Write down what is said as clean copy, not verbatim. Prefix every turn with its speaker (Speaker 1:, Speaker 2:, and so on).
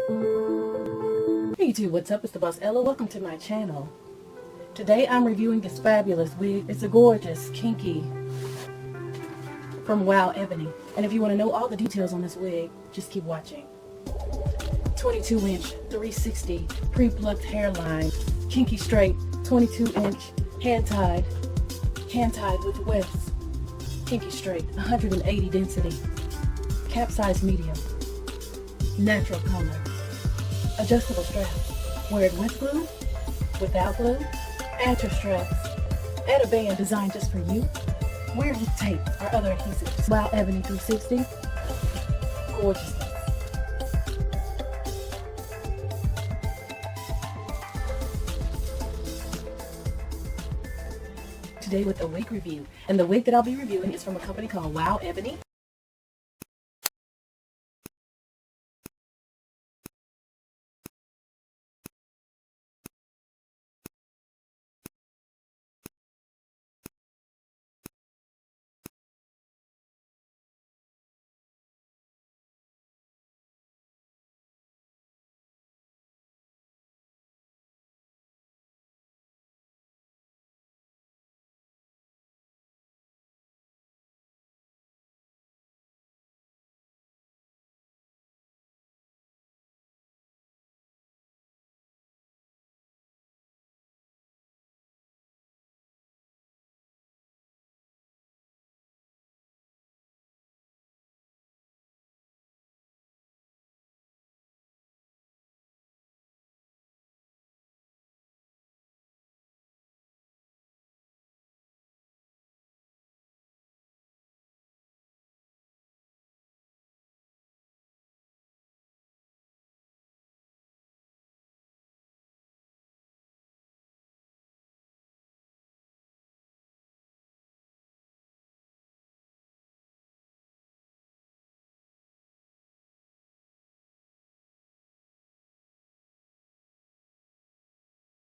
Speaker 1: Hey YouTube, what's up? It's the boss Ella. Welcome to my channel. Today I'm reviewing this fabulous wig. It's a gorgeous Kinky from WoWEbony. And if you want to know all the details on this wig, just keep watching. 22-inch, 360, pre-plucked hairline, Kinky straight, 22-inch, hand-tied with wefts, Kinky straight, 180 density, cap size medium, natural color, adjustable strap. Wear it with glue, without glue, add your straps, add a band designed just for you, wear it with tape or other adhesives. WoWEbony 360, gorgeousness. Today with a wig review, and the wig that I'll be reviewing is from a company called WoWEbony.